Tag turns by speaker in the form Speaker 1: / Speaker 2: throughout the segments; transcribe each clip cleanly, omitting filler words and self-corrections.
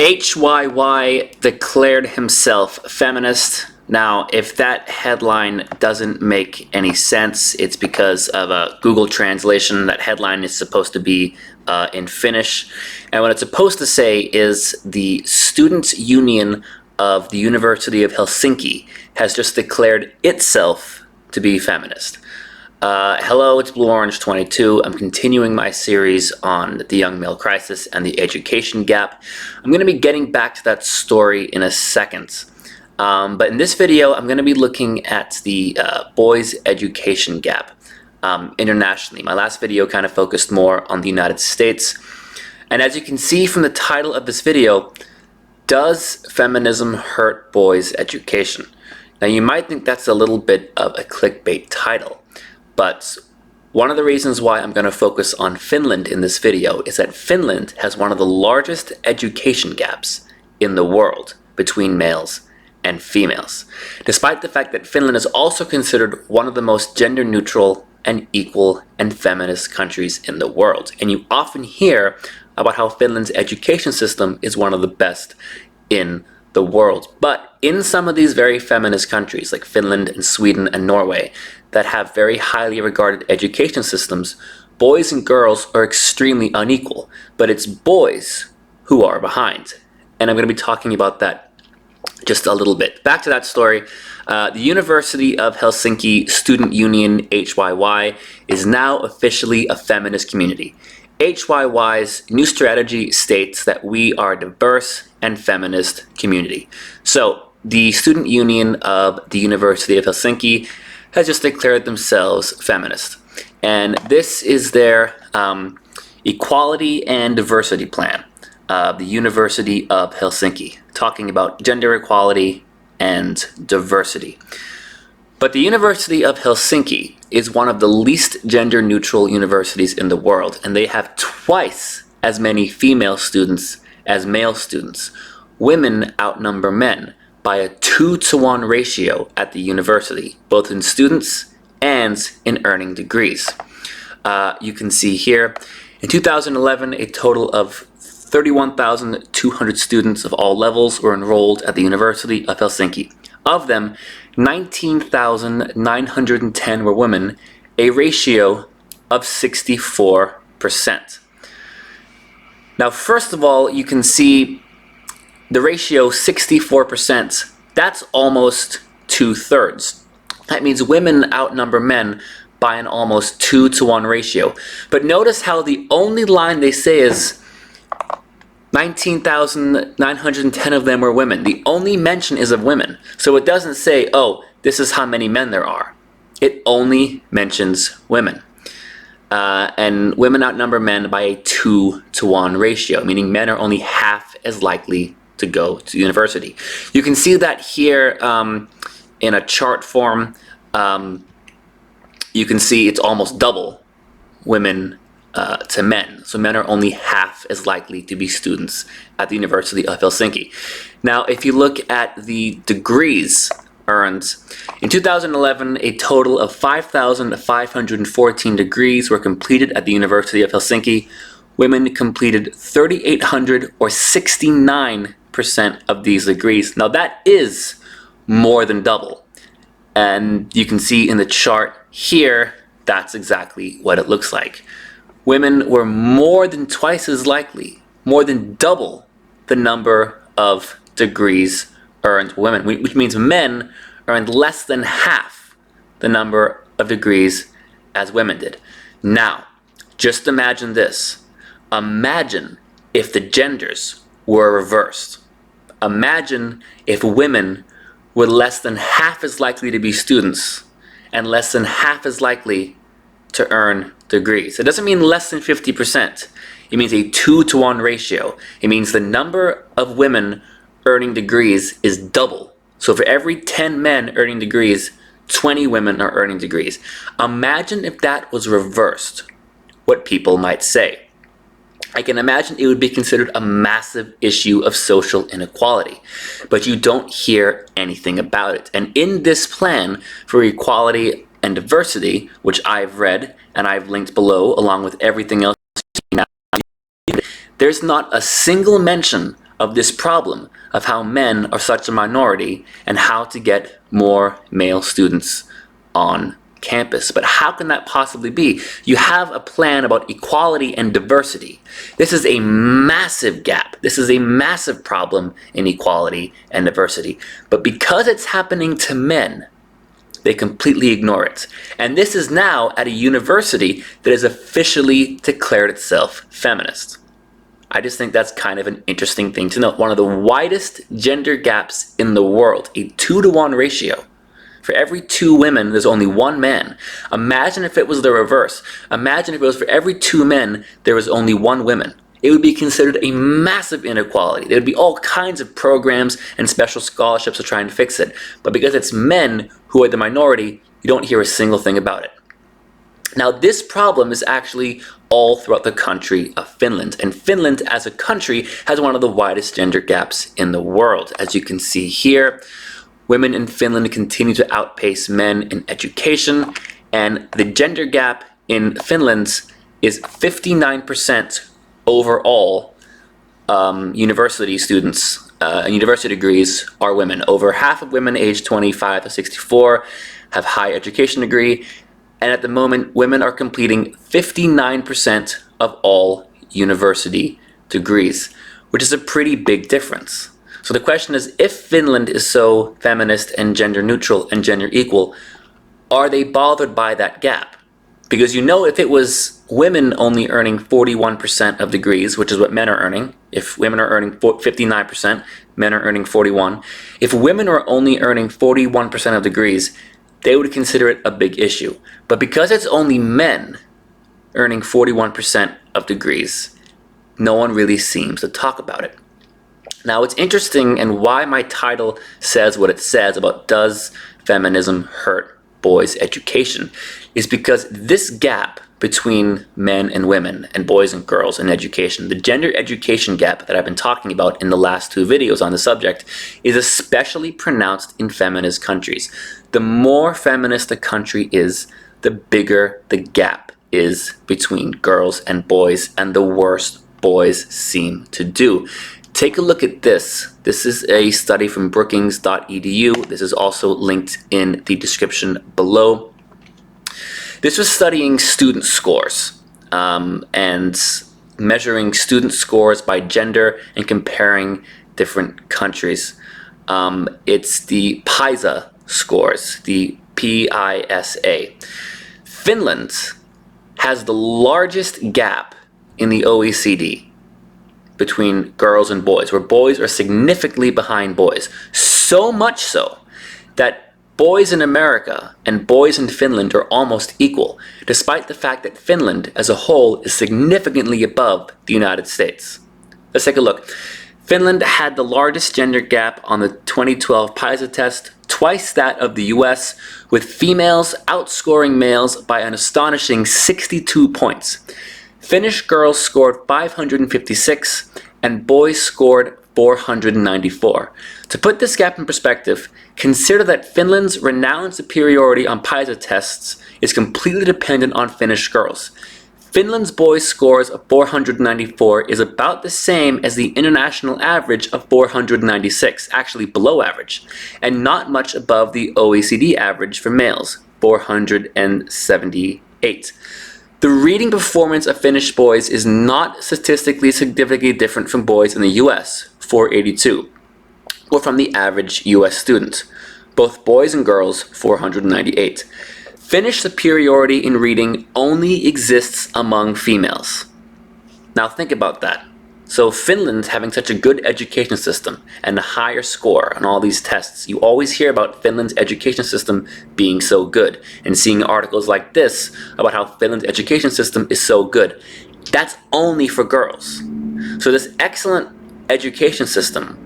Speaker 1: HYY declared himself feminist. Now, if that headline doesn't make any sense, it's because of a Google translation. That headline is supposed to be in Finnish. And what it's supposed to say is the Students' Union of the University of Helsinki has just declared itself to be feminist. Hello, it's Blue Orange 22. I'm continuing my series on the young male crisis and the education gap. I'm going to be getting back to that story in a second. But in this video, I'm going to be looking at the boys' education gap internationally. My last video kind of focused more on the United States. And as you can see from the title of this video, does feminism hurt boys' education? Now, you might think that's a little bit of a clickbait title. But one of the reasons why I'm going to focus on Finland in this video is that Finland has one of the largest education gaps in the world between males and females, despite the fact that Finland is also considered one of the most gender-neutral and equal and feminist countries in the world. And you often hear about how Finland's education system is one of the best in the world. But in some of these very feminist countries like Finland and Sweden and Norway that have very highly regarded education systems, boys and girls are extremely unequal, but it's boys who are behind. And I'm going to be talking about that just a little bit. Back to that story. The University of Helsinki Student Union, HYY, is now officially a feminist community. HYY's new strategy states that we are a diverse and feminist community. So the Student Union of the University of Helsinki has just declared themselves feminist. And this is their equality and diversity plan of the University of Helsinki, talking about gender equality and diversity. But the University of Helsinki is one of the least gender-neutral universities in the world, and they have twice as many female students as male students. Women outnumber men by a 2-to-1 ratio at the university, both in students and in earning degrees. You can see here, in 2011, a total of 31,200 students of all levels were enrolled at the University of Helsinki. Of them, 19,910 were women, a ratio of 64%. Now, first of all, you can see the ratio 64%, that's almost 2/3. That means women outnumber men by an almost 2-to-1 ratio. But notice how the only line they say is 19,910 of them were women. The only mention is of women. So it doesn't say, oh, this is how many men there are. It only mentions women. And women outnumber men by a 2-to-1 ratio, meaning men are only half as likely to go to university. You can see that here in a chart form. You can see it's almost double women to men. So men are only half as likely to be students at the University of Helsinki. Now, if you look at the degrees earned, in 2011, a total of 5,514 degrees were completed at the University of Helsinki. Women completed 3,800 or 69% of these degrees. Now that is more than double. And you can see in the chart here, that's exactly what it looks like. Women were more than twice as likely, more than double the number of degrees earned women, which means men earned less than half the number of degrees as women did. Now, just imagine this. Imagine if the genders were reversed. Imagine if women were less than half as likely to be students and less than half as likely to earn degrees. It doesn't mean less than 50%. It means a 2-to-1 ratio. It means the number of women earning degrees is double. So for every 10 men earning degrees, 20 women are earning degrees. Imagine if that was reversed, what people might say. I can imagine it would be considered a massive issue of social inequality, but you don't hear anything about it. And in this plan for equality and diversity, which I've read and I've linked below along with everything else, there's not a single mention of this problem of how men are such a minority and how to get more male students on campus. But how can that possibly be? You have a plan about equality and diversity. This is a massive gap. This is a massive problem in equality and diversity. But because it's happening to men, they completely ignore it. And this is now at a university that has officially declared itself feminist. I just think that's kind of an interesting thing to note. One of the widest gender gaps in the world, a 2-to-1 ratio. For every 2 women, there's only 1 man. Imagine if it was the reverse. Imagine if it was for every 2 men, there was only 1 woman. It would be considered a massive inequality. There would be all kinds of programs and special scholarships to try and fix it. But because it's men who are the minority, you don't hear a single thing about it. Now, this problem is actually all throughout the country of Finland. And Finland, as a country, has one of the widest gender gaps in the world. As you can see here, women in Finland continue to outpace men in education. And the gender gap in Finland is 59% overall. University students, university degrees are women. Over half of women aged 25 to 64 have higher education degree. And at the moment, women are completing 59% of all university degrees, which is a pretty big difference. So the question is, if Finland is so feminist and gender neutral and gender equal, are they bothered by that gap? Because you know, if it was women only earning 41% of degrees, which is what men are earning, if women are earning 59%, men are earning 41%. If women are only earning 41% of degrees, they would consider it a big issue. But because it's only men earning 41% of degrees, no one really seems to talk about it. Now, it's interesting, and why my title says what it says about does feminism hurt boys' education, is because this gap between men and women and boys and girls in education, the gender education gap that I've been talking about in the last 2 videos on the subject, is especially pronounced in feminist countries. The more feminist a country is, the bigger the gap is between girls and boys, and the worse boys seem to do. Take a look at this. This is a study from Brookings.edu. This is also linked in the description below. This was studying student scores and measuring student scores by gender and comparing different countries. It's the PISA scores, the PISA. Finland has the largest gap in the OECD between girls and boys, where boys are significantly behind boys. So much so that boys in America and boys in Finland are almost equal, despite the fact that Finland as a whole is significantly above the United States. Let's take a look. Finland had the largest gender gap on the 2012 PISA test, twice that of the US, with females outscoring males by an astonishing 62 points. Finnish girls scored 556 and boys scored 494. To put this gap in perspective, consider that Finland's renowned superiority on PISA tests is completely dependent on Finnish girls. Finland's boys' scores of 494 is about the same as the international average of 496, actually below average, and not much above the OECD average for males, 478. The reading performance of Finnish boys is not statistically significantly different from boys in the US, 482, or from the average US student. Both boys and girls, 498. Finnish superiority in reading only exists among females. Now think about that. So Finland having such a good education system and a higher score on all these tests, you always hear about Finland's education system being so good and seeing articles like this about how Finland's education system is so good. That's only for girls. So this excellent education system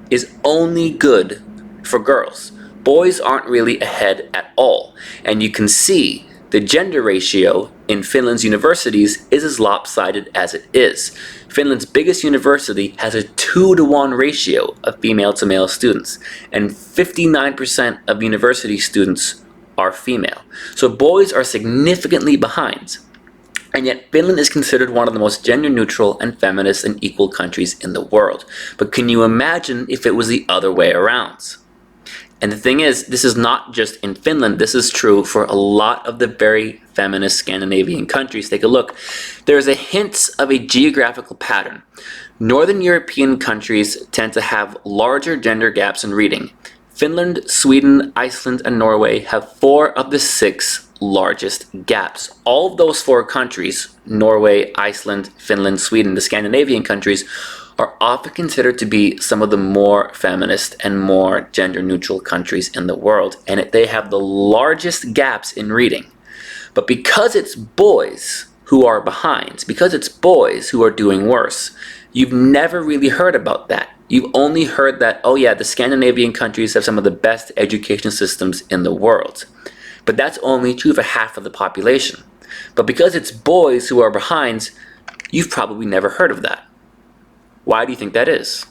Speaker 1: is only good for girls. Boys aren't really ahead at all. And you can see the gender ratio in Finland's universities is as lopsided as it is. Finland's biggest university has a 2-to-1 ratio of female to male students, and 59% of university students are female. So boys are significantly behind. And yet Finland is considered one of the most gender neutral and feminist and equal countries in the world. But can you imagine if it was the other way around? And the thing is, this is not just in Finland, this is true for a lot of the very feminist Scandinavian countries. Take a look. There's a hint of a geographical pattern. Northern European countries tend to have larger gender gaps in reading. Finland, Sweden, Iceland, and Norway have 4 of the 6 largest gaps. All of those 4 countries, Norway, Iceland, Finland, Sweden, the Scandinavian countries, are often considered to be some of the more feminist and more gender neutral countries in the world, and they have the largest gaps in reading. But because it's boys who are behind, because it's boys who are doing worse, you've never really heard about that. You've only heard that, oh yeah, the Scandinavian countries have some of the best education systems in the world. But that's only true for half of the population. But because it's boys who are behind, you've probably never heard of that. Why do you think that is?